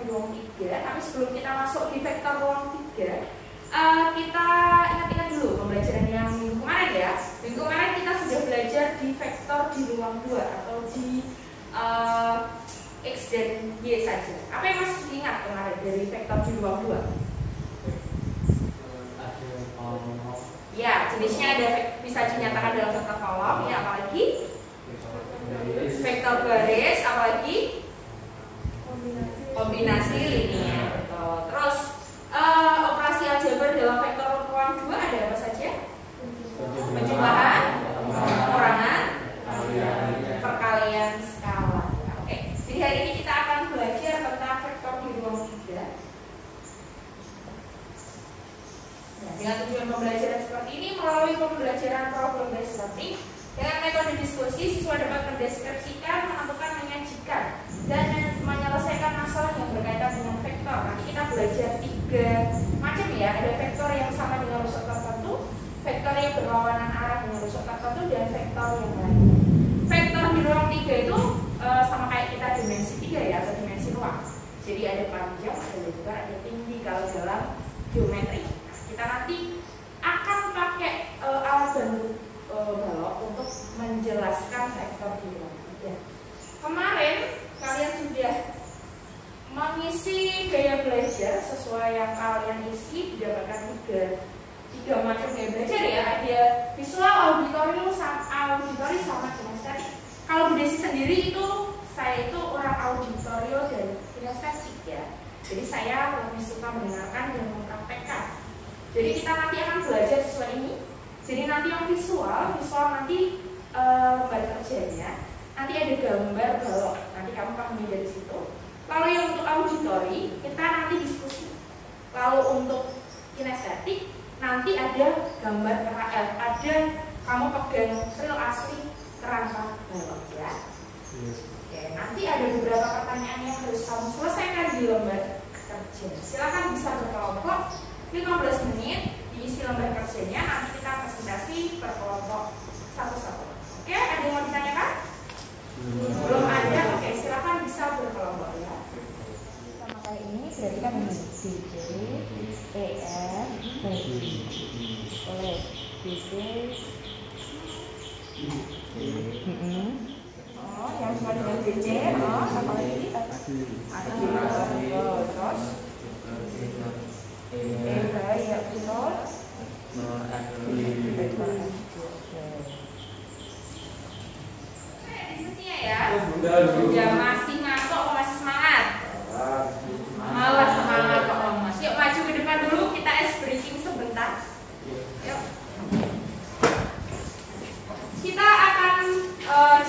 ruang 3. Tapi sebelum kita masuk di vektor ruang 3, kita ingat-ingat dulu pembelajaran yang minggu kemarin ya. Minggu kemarin kita sudah belajar di vektor di ruang 2 atau di X dan Y saja. Apa yang masih diingat kemarin dari vektor di ruang 2? Ya, jenisnya ada bisa dinyatakan dalam vektor kolom, ya apalagi? Vektor baris, apalagi? Kombinasi linear. Terus operasi aljabar dalam vektor ruang 2 ada apa saja? Penjumlahan, pengurangan, perkalian skala. Oke, jadi hari ini kita akan belajar tentang vektor di ruang 3. Nah, dengan tujuan pembelajaran seperti ini, melalui pembelajaran problem based learning dengan metode diskusi, siswa dapat mendeskripsikan, menentukan, menyajikan, dan menyelesaikan masalah yang berkaitan dengan vektor. Nanti kita belajar 3 macam ya. Ada vektor yang sama dengan rusuk tertentu, vektor yang berlawanan arah dengan rusuk tertentu, dan vektor yang lain. Vektor di ruang 3 itu sama kayak kita dimensi 3 ya, atau dimensi ruang. Jadi ada panjang, ada lebar, ada tinggi kalau dalam geometri. Kita nanti akan pakai alat bantu balok untuk menjelaskan vektor di ruang 3. Kemarin kalian sudah mengisi gaya belajar sesuai yang kalian isi, didapatkan tiga macam gaya belajar ya. Ada visual, auditori sama kinestetik. Kalau Bu Desi sendiri itu, saya itu orang auditorio dan kinestetik ya. Jadi saya lebih suka mendengarkan dan mempraktekkan. Jadi kita nanti akan belajar sesuai ini. Jadi nanti yang visual nanti gambar kerjanya. Nanti ada gambar balok. Nanti kamu pahami dari situ. Lalu yang untuk auditori kita nanti diskusi. Lalu untuk kinestetik nanti ada gambar ada kamu pegang real asli kerangka balok ya. Oke, nanti ada beberapa pertanyaan yang harus kamu selesaikan di lembar kerja. Silakan bisa berkelompok 15 menit diisi lembar kerjanya. Nanti kita presentasi per kelompok satu-satu. Oke, ada yang mau ditanyakan? Belum ada? Oke, silakan bisa berkelompok ya. Sama kayak ini berarti kan ini DJ, ER, oleh DJ. Oh, yang cuma dengan DJ. Oh, apa lagi? Terus ya betul. Diskusinya ya. Sudah masih ngantuk atau masih semangat? Malah semangat kok Mas. Yuk maju ke depan dulu, kita ice breaking sebentar. Yuk. Kita akan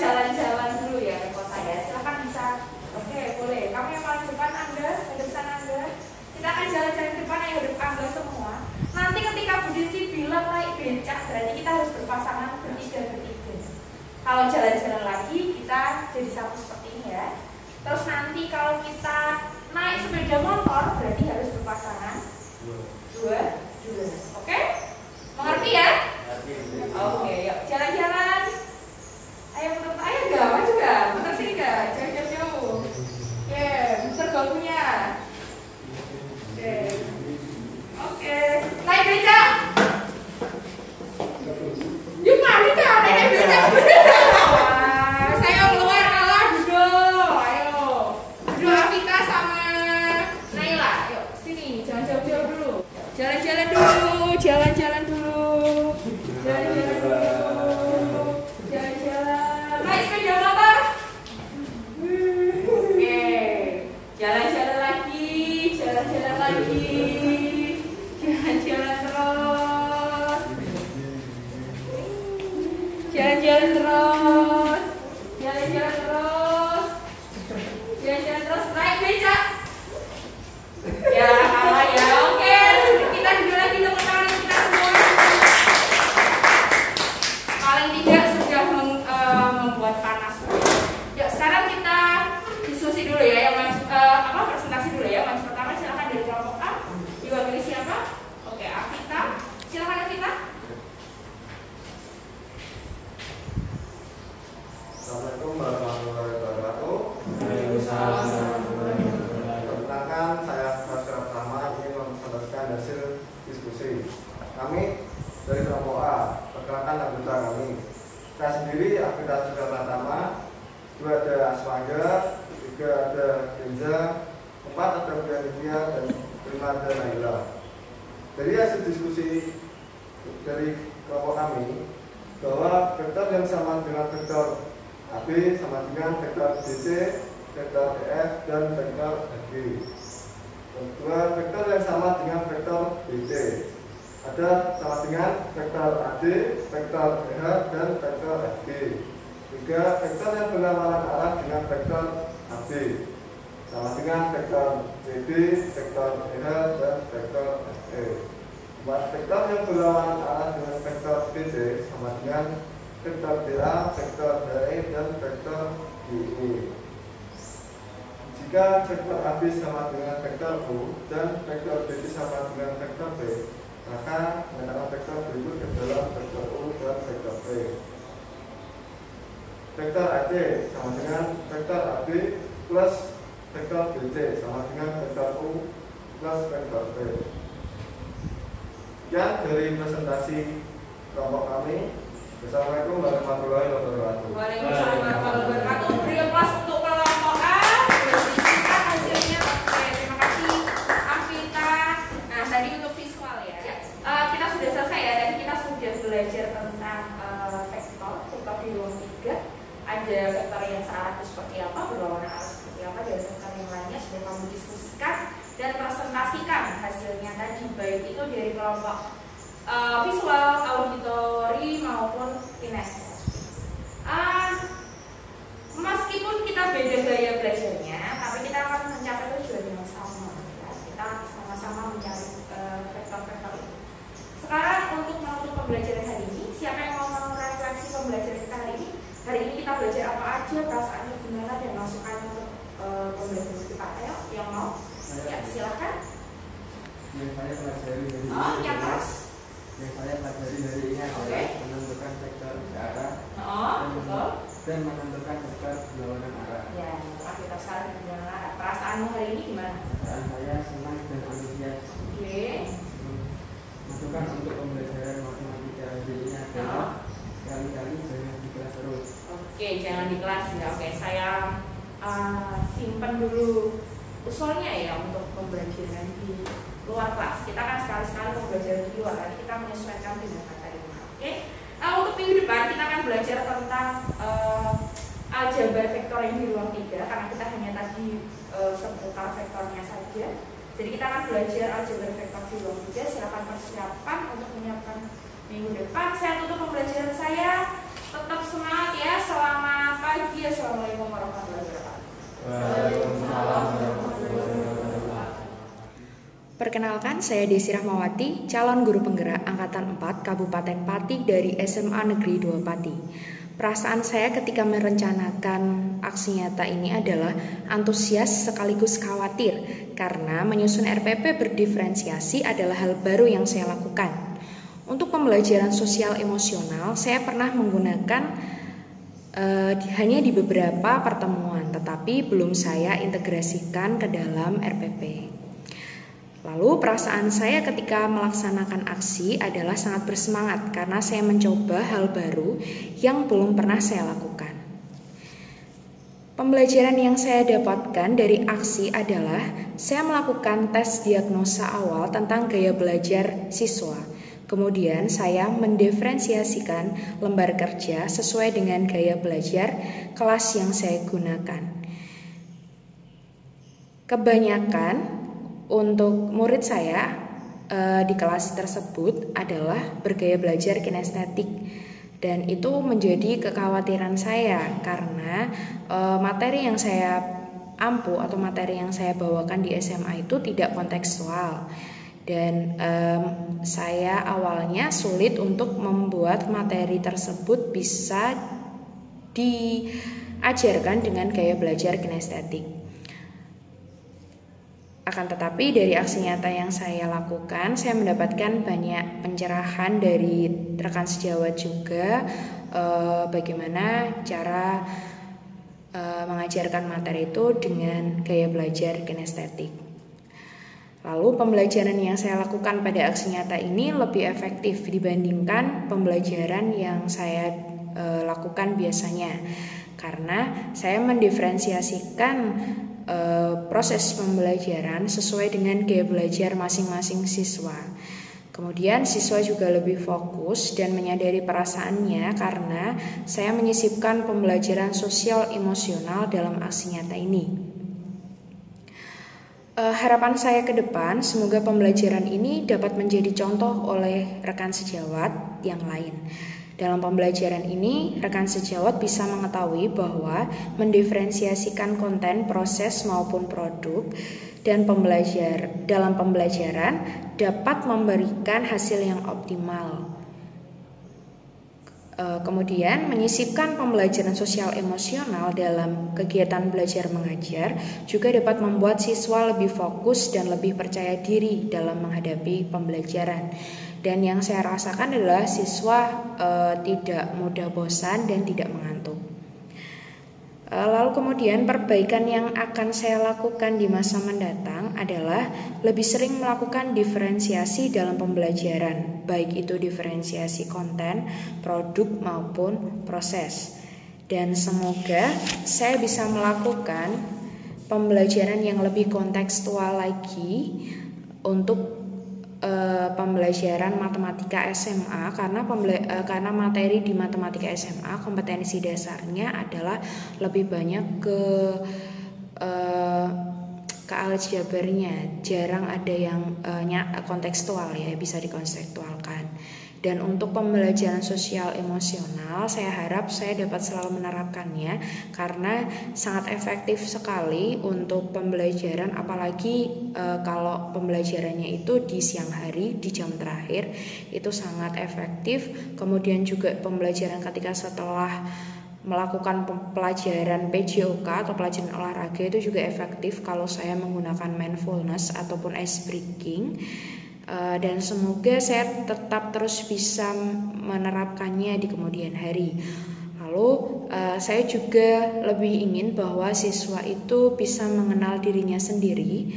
jalan-jalan dulu ya ke kota ya. Silakan bisa. Oke, boleh. Kamu yang paling depan Anda, ke depan Anda. Kita akan jalan-jalan depan yang hidup Anda semua. Nanti ketika Bu Desi bilang naik becak, berarti kita harus berpasangan bertiga-bertiga. Kalau jalan-jalan lagi, kita jadi satu seperti ini ya. Terus nanti kalau kita naik sepeda motor, berarti harus berpasangan dua. Oke? Mengerti ya? Oke, yuk jalan-jalan. Ayo menurut ayah gak? Maju gak? Bentar sini gak? Jauh-jauh. Oke, bentar bakunya. Oke, naik becak. Yuk mari kak, naik becak. Saya keluar kalah duduk. Ayo, duduk Afika sama Naila. Yuk sini, jangan jauh-jauh dulu. Jalan-jalan dulu. Kenza, 4 ada Brianivia, dan 5 ada Naila. Dari hasil diskusi dari kelompok kami, bahwa vektor yang sama dengan vektor AB sama dengan vektor BC, vektor EF, dan vektor FG. Kedua, vektor yang sama dengan vektor BC ada sama dengan vektor AD, vektor EH, dan vektor FG. Tiga, vektor yang berlawanan arah dengan vektor AB sama dengan vektor CD, vektor EH, dan vektor FE. Empat, vektor yang berlawanan arah dengan vektor BC sama dengan vektor DA, vektor DE, dan vektor DE. Jika vektor AB sama dengan vektor U dan vektor BC sama dengan vektor B, maka nyatakan vektor berikut adalah vektor U dan vektor B. Vektor AC sama dengan vektor AB plus vektor BC sama dengan vektor U plus vektor B. Sekian dari presentasi kelompok kami. Assalamualaikum warahmatullahi wabarakatuh. Waalaikumsalam warahmatullahi wabarakatuh. Beri aplaus untuk kelompok A. Disisikan hasilnya. Oke, terima kasih Amvita. Nah, tadi untuk visual ya. Kita sudah selesai ya. Tadi kita sudah belajar tentang vektor di ruang 3. Ada vektor yang searah itu seperti apa, berlawanan arah seperti apa, dan vektor yang lainnya sudah kamu diskusikan dan presentasikan hasilnya tadi, baik itu dari kelompok visual, auditori maupun kinestetik. Meskipun kita beda gaya belajarnya, tapi kita akan mencapai tujuan yang sama. Ya. Kita sama-sama mencari vektor-vektor itu. Sekarang untuk menutup pembelajaran hari ini, siapa yang mau merefleksi pembelajaran kita hari ini? Hari ini kita belajar apa aja, perasaannya gimana, dan masukan untuk pembelajaran kita. Ayo, yang mau? Ya, silakan. Yang saya pelajari dari yang terus? Yang saya pelajari dari ini adalah menentukan vektor arah dan menentukan vektor berlawanan arah. Ya, menentukan vektor arah dan berlawanan arah. Perasaanmu hari ini gimana? Perasaan saya senang dan antusias. Oke. Masukan untuk pembelajaran matematika hari ini adalah sekali-kali jangan di kelas terus. Oke, jangan di kelas ya. Oke, saya simpan dulu usulnya ya untuk pembelajaran di luar kelas. Kita kan sekali-sekali pembelajaran di luar, nanti kita menyesuaikan dengan materi. Oke. Untuk minggu depan kita akan belajar tentang aljabar vektor yang di ruang 3, karena kita hanya tadi seputar vektornya saja. Jadi kita akan belajar aljabar vektor di ruang 3. Silakan persiapan untuk menyiapkan minggu depan. Saya tutup pembelajaran saya. Tetap semangat ya. Selamat pagi. Assalamualaikum warahmatullahi wabarakatuh. Waalaikumsalam. Perkenalkan, saya Desi Rahmawati, calon guru penggerak Angkatan 4 Kabupaten Pati dari SMA Negeri 2 Pati. Perasaan saya ketika merencanakan aksi nyata ini adalah antusias sekaligus khawatir, karena menyusun RPP berdiferensiasi adalah hal baru yang saya lakukan. Untuk pembelajaran sosial emosional, saya pernah menggunakan hanya di beberapa pertemuan, tetapi belum saya integrasikan ke dalam RPP. Lalu perasaan saya ketika melaksanakan aksi adalah sangat bersemangat karena saya mencoba hal baru yang belum pernah saya lakukan. Pembelajaran yang saya dapatkan dari aksi adalah saya melakukan tes diagnosa awal tentang gaya belajar siswa. Kemudian saya mendiferensiasikan lembar kerja sesuai dengan gaya belajar kelas yang saya gunakan. Kebanyakan untuk murid saya di kelas tersebut adalah bergaya belajar kinestetik, dan itu menjadi kekhawatiran saya karena materi yang saya ampu atau materi yang saya bawakan di SMA itu tidak kontekstual, dan saya awalnya sulit untuk membuat materi tersebut bisa diajarkan dengan gaya belajar kinestetik. Akan tetapi dari aksi nyata yang saya lakukan, saya mendapatkan banyak pencerahan dari rekan sejawat juga bagaimana cara mengajarkan materi itu dengan gaya belajar kinestetik. Lalu pembelajaran yang saya lakukan pada aksi nyata ini lebih efektif dibandingkan pembelajaran yang saya lakukan biasanya, karena saya mendiferensiasikan proses pembelajaran sesuai dengan gaya belajar masing-masing siswa. Kemudian siswa juga lebih fokus dan menyadari perasaannya karena saya menyisipkan pembelajaran sosial emosional dalam aksi nyata ini. Harapan saya ke depan, semoga pembelajaran ini dapat menjadi contoh oleh rekan sejawat yang lain. Dalam pembelajaran ini, rekan sejawat bisa mengetahui bahwa mendiferensiasikan konten, proses maupun produk dan dalam pembelajaran dapat memberikan hasil yang optimal. Kemudian menyisipkan pembelajaran sosial emosional dalam kegiatan belajar mengajar juga dapat membuat siswa lebih fokus dan lebih percaya diri dalam menghadapi pembelajaran. Dan yang saya rasakan adalah siswa tidak mudah bosan dan tidak mengantuk. Lalu kemudian perbaikan yang akan saya lakukan di masa mendatang adalah lebih sering melakukan diferensiasi dalam pembelajaran, baik itu diferensiasi konten, produk maupun proses. Dan semoga saya bisa melakukan pembelajaran yang lebih kontekstual lagi untuk pembelajaran matematika SMA karena materi di matematika SMA kompetensi dasarnya adalah lebih banyak ke aljabarnya, jarang ada yang kontekstual ya, bisa dikontekstualkan. Dan untuk pembelajaran sosial emosional, saya harap saya dapat selalu menerapkannya karena sangat efektif sekali untuk pembelajaran, apalagi kalau pembelajarannya itu di siang hari, di jam terakhir, itu sangat efektif. Kemudian juga pembelajaran ketika setelah melakukan pelajaran PJOK atau pelajaran olahraga itu juga efektif kalau saya menggunakan mindfulness ataupun ice breaking. Dan semoga saya tetap terus bisa menerapkannya di kemudian hari. Lalu saya juga lebih ingin bahwa siswa itu bisa mengenal dirinya sendiri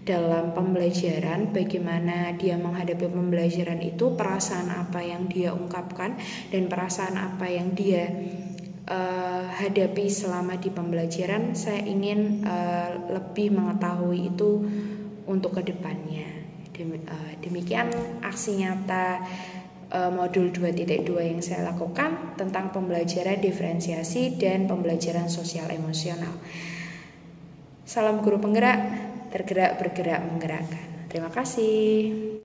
dalam pembelajaran, bagaimana dia menghadapi pembelajaran itu, perasaan apa yang dia ungkapkan dan perasaan apa yang dia hadapi selama di pembelajaran. Saya ingin lebih mengetahui itu untuk kedepannya. Demikian aksi nyata modul 2.2 yang saya lakukan tentang pembelajaran diferensiasi dan pembelajaran sosial emosional. Salam guru penggerak, tergerak, bergerak, menggerakkan. Terima kasih.